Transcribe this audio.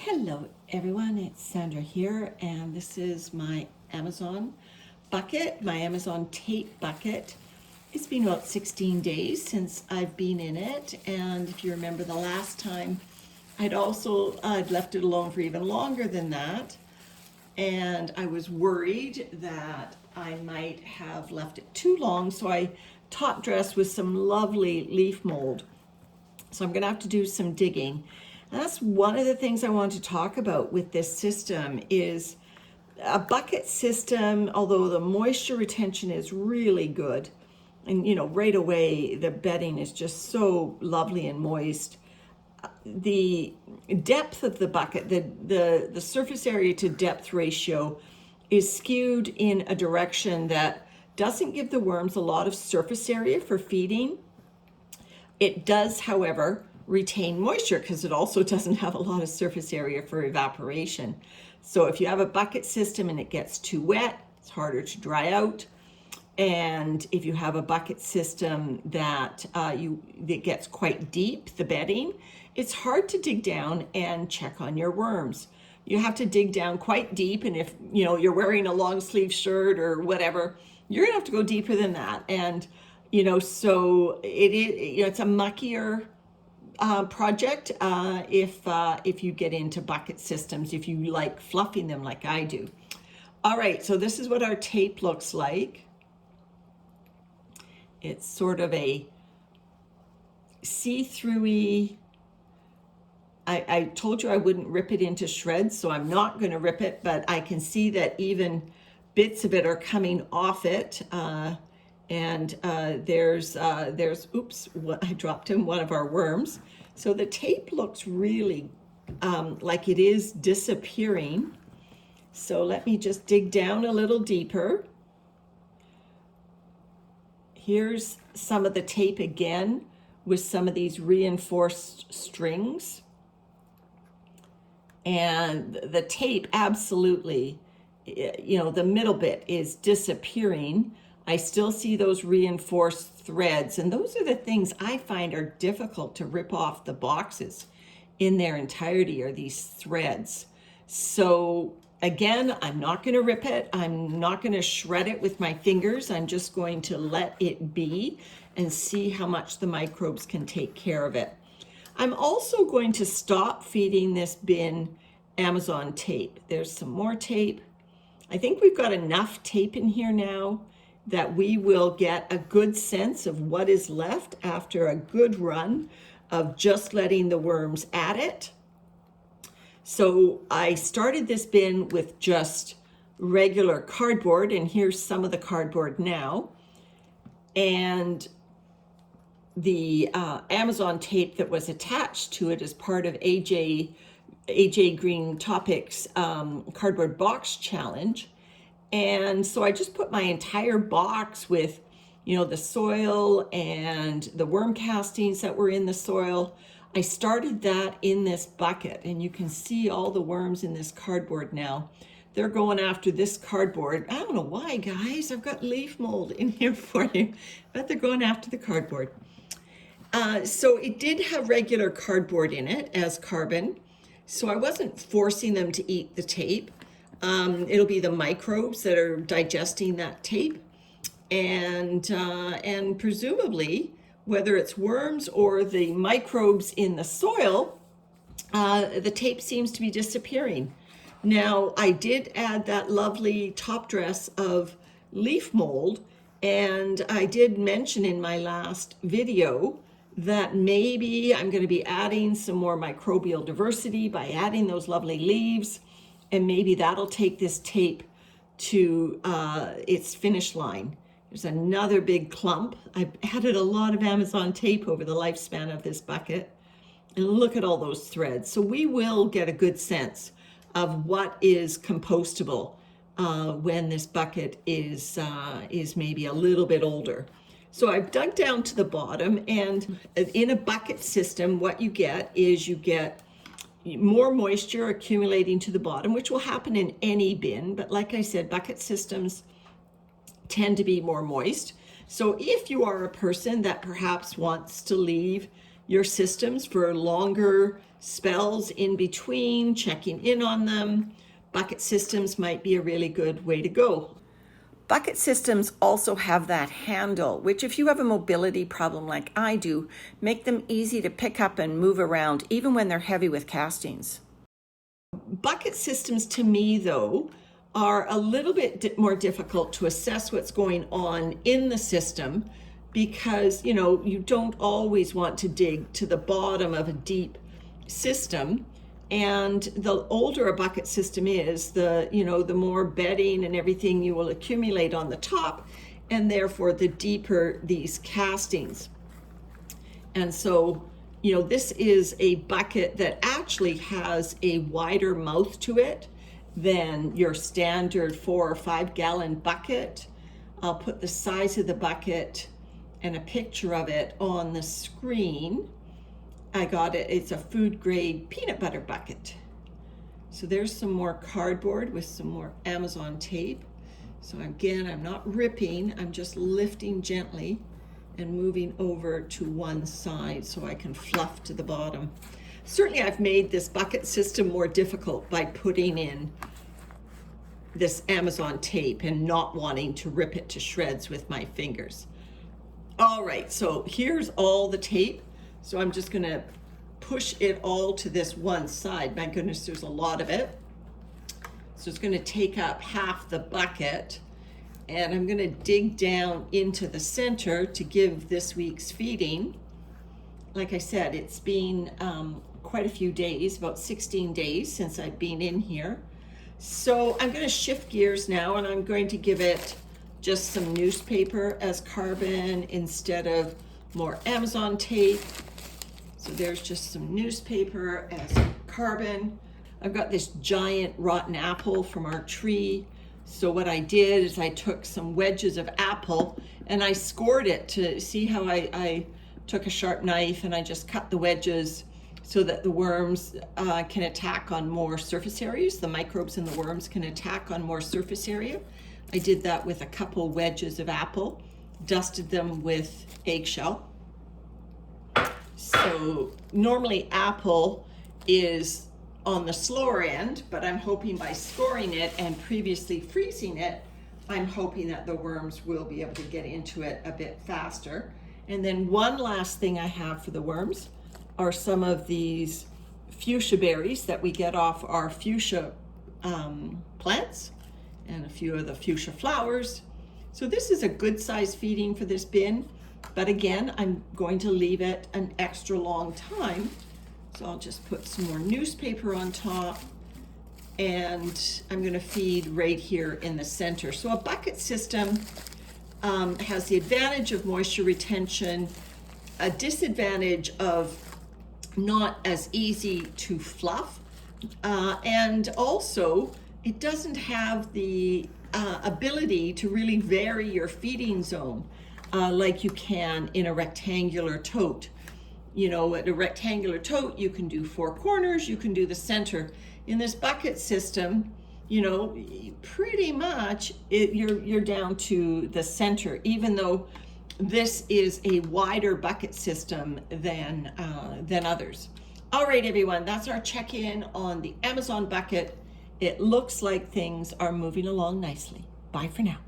Hello everyone, it's Sandra here, and this is my Amazon bucket, my Amazon tape bucket. It's been about 16 days since I've been in it, and if you remember the last time, I'd left it alone for even longer than that, and I was worried that I might have left it too long, so I top dressed with some lovely leaf mold. So I'm gonna have to do some digging. And that's one of the things I want to talk about with this system is a bucket system, although the moisture retention is really good. And right away, the bedding is just so lovely and moist. The depth of the bucket, the surface area to depth ratio is skewed in a direction that doesn't give the worms a lot of surface area for feeding. It does, however, retain moisture because it also doesn't have a lot of surface area for evaporation. So if you have a bucket system and it gets too wet, it's harder to dry out. And if you have a bucket system that gets quite deep, the bedding, it's hard to dig down and check on your worms. You have to dig down quite deep, and if you're wearing a long sleeve shirt or whatever, you're gonna have to go deeper than that. And so it is. It's a muckier project if you get into bucket systems, if you like fluffing them like I do. All right, so this is what our tape looks like. It's sort of a see-through-y. I told you I wouldn't rip it into shreds, so I'm not going to rip it, but I can see that even bits of it are coming off it. And there's oops, I dropped in one of our worms. So the tape looks really like it is disappearing. So let me just dig down a little deeper. Here's some of the tape again with some of these reinforced strings. And the tape absolutely, the middle bit is disappearing. I still see those reinforced threads, and those are the things I find are difficult to rip off the boxes in their entirety, are these threads. So again, I'm not going to rip it. I'm not going to shred it with my fingers. I'm just going to let it be and see how much the microbes can take care of it. I'm also going to stop feeding this bin Amazon tape. There's some more tape. I think we've got enough tape in here now that we will get a good sense of what is left after a good run of just letting the worms at it. So I started this bin with just regular cardboard, and here's some of the cardboard now. And the Amazon tape that was attached to it as part of AJ Green Topics cardboard box challenge. And so I just put my entire box with, the soil and the worm castings that were in the soil. I started that in this bucket, and you can see all the worms in this cardboard now. They're going after this cardboard. I don't know why, guys. I've got leaf mold in here for you, but they're going after the cardboard. So it did have regular cardboard in it as carbon, so I wasn't forcing them to eat the tape. It'll be the microbes that are digesting that tape, and presumably, whether it's worms or the microbes in the soil, the tape seems to be disappearing. Now, I did add that lovely top dress of leaf mold, and I did mention in my last video that maybe I'm going to be adding some more microbial diversity by adding those lovely leaves, and maybe that'll take this tape to its finish line. There's another big clump. I've added a lot of Amazon tape over the lifespan of this bucket, and look at all those threads. So we will get a good sense of what is compostable when this bucket is maybe a little bit older. So I've dug down to the bottom, and in a bucket system, what you get is more moisture accumulating to the bottom, which will happen in any bin. But like I said, bucket systems tend to be more moist. So if you are a person that perhaps wants to leave your systems for longer spells in between, checking in on them, bucket systems might be a really good way to go. Bucket systems also have that handle, which if you have a mobility problem like I do, make them easy to pick up and move around, even when they're heavy with castings. Bucket systems to me, though, are a little bit more difficult to assess what's going on in the system because, you don't always want to dig to the bottom of a deep system. And the older a bucket system is, the more bedding and everything you will accumulate on the top, and therefore the deeper these castings. And so, this is a bucket that actually has a wider mouth to it than your standard 4 or 5 gallon bucket. I'll put the size of the bucket and a picture of it on the screen. I got it, it's a food grade peanut butter bucket. So there's some more cardboard with some more Amazon tape. So again, I'm not ripping, I'm just lifting gently and moving over to one side so I can fluff to the bottom. Certainly I've made this bucket system more difficult by putting in this Amazon tape and not wanting to rip it to shreds with my fingers. All right, so here's all the tape. So I'm just gonna push it all to this one side. My goodness, there's a lot of it. So it's gonna take up half the bucket, and I'm gonna dig down into the center to give this week's feeding. Like I said, it's been quite a few days, about 16 days since I've been in here. So I'm gonna shift gears now, and I'm going to give it just some newspaper as carbon instead of more Amazon tape. So there's just some newspaper as carbon. I've got this giant rotten apple from our tree. So what I did is I took some wedges of apple and I scored it to see how I took a sharp knife and I just cut the wedges so that the worms can attack on more surface areas. The microbes and the worms can attack on more surface area. I did that with a couple wedges of apple, dusted them with eggshell. So normally apple is on the slower end, but I'm hoping by scoring it and previously freezing it, I'm hoping that the worms will be able to get into it a bit faster. And then one last thing I have for the worms are some of these fuchsia berries that we get off our fuchsia plants and a few of the fuchsia flowers. So this is a good size feeding for this bin. But again, I'm going to leave it an extra long time. So I'll just put some more newspaper on top, and I'm going to feed right here in the center. So a bucket system has the advantage of moisture retention, a disadvantage of not as easy to fluff, and also it doesn't have the ability to really vary your feeding zone. Like you can in a rectangular tote. At a rectangular tote, you can do 4 corners, you can do the center. In this bucket system, pretty much you're down to the center, even though this is a wider bucket system than others. All right, everyone, that's our check-in on the Amazon bucket. It looks like things are moving along nicely. Bye for now.